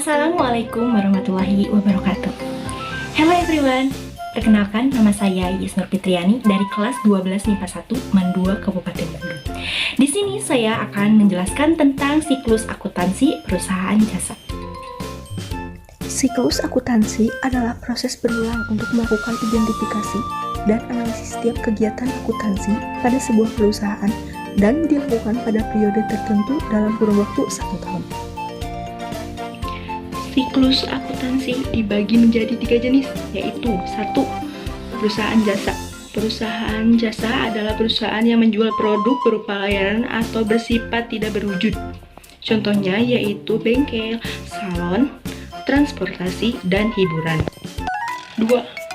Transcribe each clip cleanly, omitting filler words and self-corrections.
Assalamualaikum warahmatullahi wabarakatuh. Hello everyone, perkenalkan nama saya Yusnur Fitriani dari kelas 12 MIPA 1 MAN 2 Kabupaten Bandung. Di sini saya akan menjelaskan tentang siklus akuntansi perusahaan jasa. Siklus akuntansi adalah proses berulang untuk melakukan identifikasi dan analisis setiap kegiatan akuntansi pada sebuah perusahaan dan dilakukan pada periode tertentu dalam kurun waktu 1 tahun. Siklus akuntansi dibagi menjadi 3 jenis, yaitu 1. Perusahaan jasa. Perusahaan jasa adalah perusahaan yang menjual produk berupa layanan atau bersifat tidak berwujud. Contohnya yaitu bengkel, salon, transportasi, dan hiburan. 2.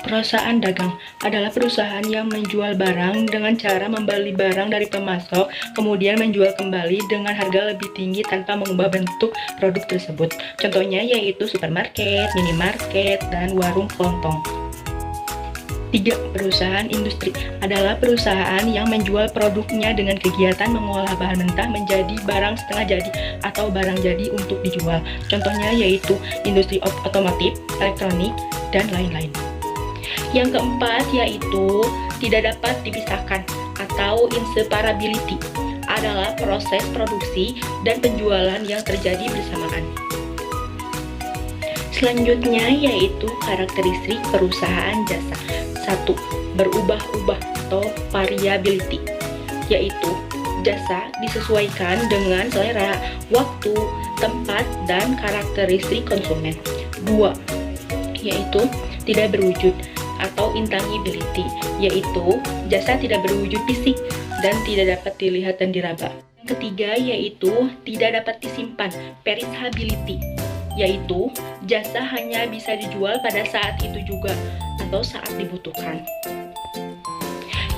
Perusahaan dagang adalah perusahaan yang menjual barang dengan cara membeli barang dari pemasok, kemudian menjual kembali dengan harga lebih tinggi tanpa mengubah bentuk produk tersebut. Contohnya yaitu supermarket, minimarket, dan warung kelontong. 3. Perusahaan industri adalah perusahaan yang menjual produknya dengan kegiatan mengolah bahan mentah menjadi barang setengah jadi atau barang jadi untuk dijual. Contohnya yaitu industri otomotif, elektronik, dan lain-lain. Yang keempat yaitu tidak dapat dipisahkan atau inseparability adalah proses produksi dan penjualan yang terjadi bersamaan. Selanjutnya yaitu karakteristik perusahaan jasa. 1. Berubah-ubah atau variability, yaitu jasa disesuaikan dengan selera, waktu, tempat, dan karakteristik konsumen. 2. Yaitu tidak berwujud atau intangibility, yaitu jasa tidak berwujud fisik dan tidak dapat dilihat dan diraba. Ketiga yaitu tidak dapat disimpan, perishability, yaitu jasa hanya bisa dijual pada saat itu juga atau saat dibutuhkan.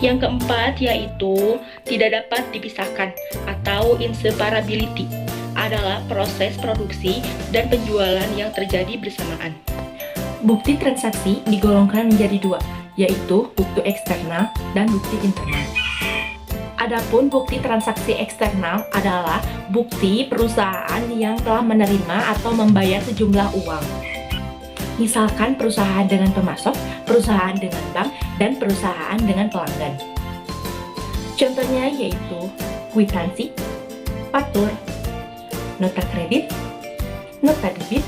Yang keempat yaitu tidak dapat dipisahkan atau inseparability adalah proses produksi dan penjualan yang terjadi bersamaan. Bukti transaksi digolongkan menjadi 2, yaitu bukti eksternal dan bukti internal. Adapun bukti transaksi eksternal adalah bukti perusahaan yang telah menerima atau membayar sejumlah uang. Misalkan perusahaan dengan pemasok, perusahaan dengan bank, dan perusahaan dengan pelanggan. Contohnya yaitu kwitansi, faktur, nota kredit, nota debit,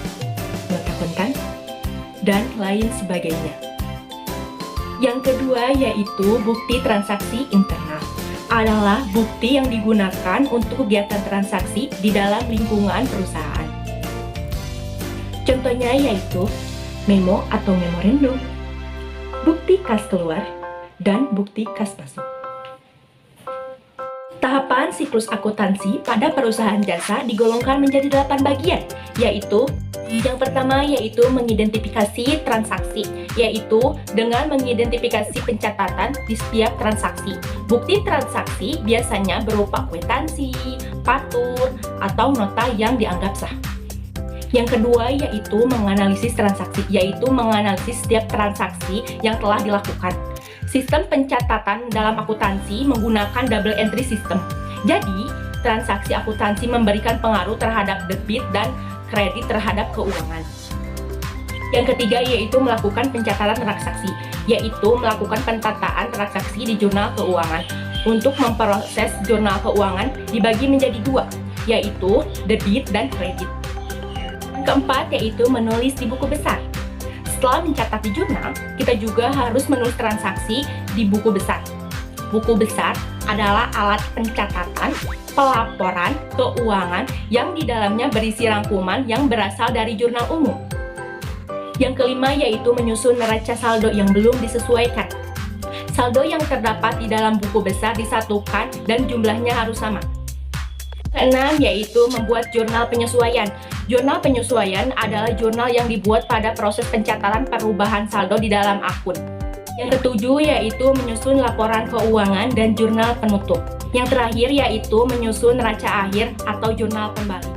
nota kontan, dan lain sebagainya. Yang kedua yaitu bukti transaksi internal adalah bukti yang digunakan untuk kegiatan transaksi di dalam lingkungan perusahaan. Contohnya yaitu memo atau memorandum, bukti kas keluar, dan bukti kas masuk. Tahapan siklus akuntansi pada perusahaan jasa digolongkan menjadi 8 bagian, yaitu yang pertama yaitu mengidentifikasi transaksi, yaitu dengan mengidentifikasi pencatatan di setiap transaksi. Bukti transaksi biasanya berupa kwitansi, faktur, atau nota yang dianggap sah. Yang kedua yaitu menganalisis transaksi, yaitu menganalisis setiap transaksi yang telah dilakukan. Sistem pencatatan dalam akuntansi menggunakan double entry system. Jadi, transaksi akuntansi memberikan pengaruh terhadap debit dan kredit terhadap keuangan. Yang ketiga yaitu melakukan pencatatan transaksi, yaitu melakukan pentataan transaksi di jurnal keuangan. Untuk memproses jurnal keuangan dibagi menjadi 2, yaitu debit dan kredit. Yang keempat yaitu menulis di buku besar. Setelah mencatat di jurnal, kita juga harus menulis transaksi di buku besar. Buku besar adalah alat pencatatan, pelaporan, keuangan yang di dalamnya berisi rangkuman yang berasal dari jurnal umum. Yang kelima yaitu menyusun neraca saldo yang belum disesuaikan. Saldo yang terdapat di dalam buku besar disatukan dan jumlahnya harus sama. Keenam yaitu membuat jurnal penyesuaian. Jurnal penyesuaian adalah jurnal yang dibuat pada proses pencatatan perubahan saldo di dalam akun. Yang ketujuh yaitu menyusun laporan keuangan dan jurnal penutup. Yang terakhir yaitu menyusun neraca akhir atau jurnal kembali.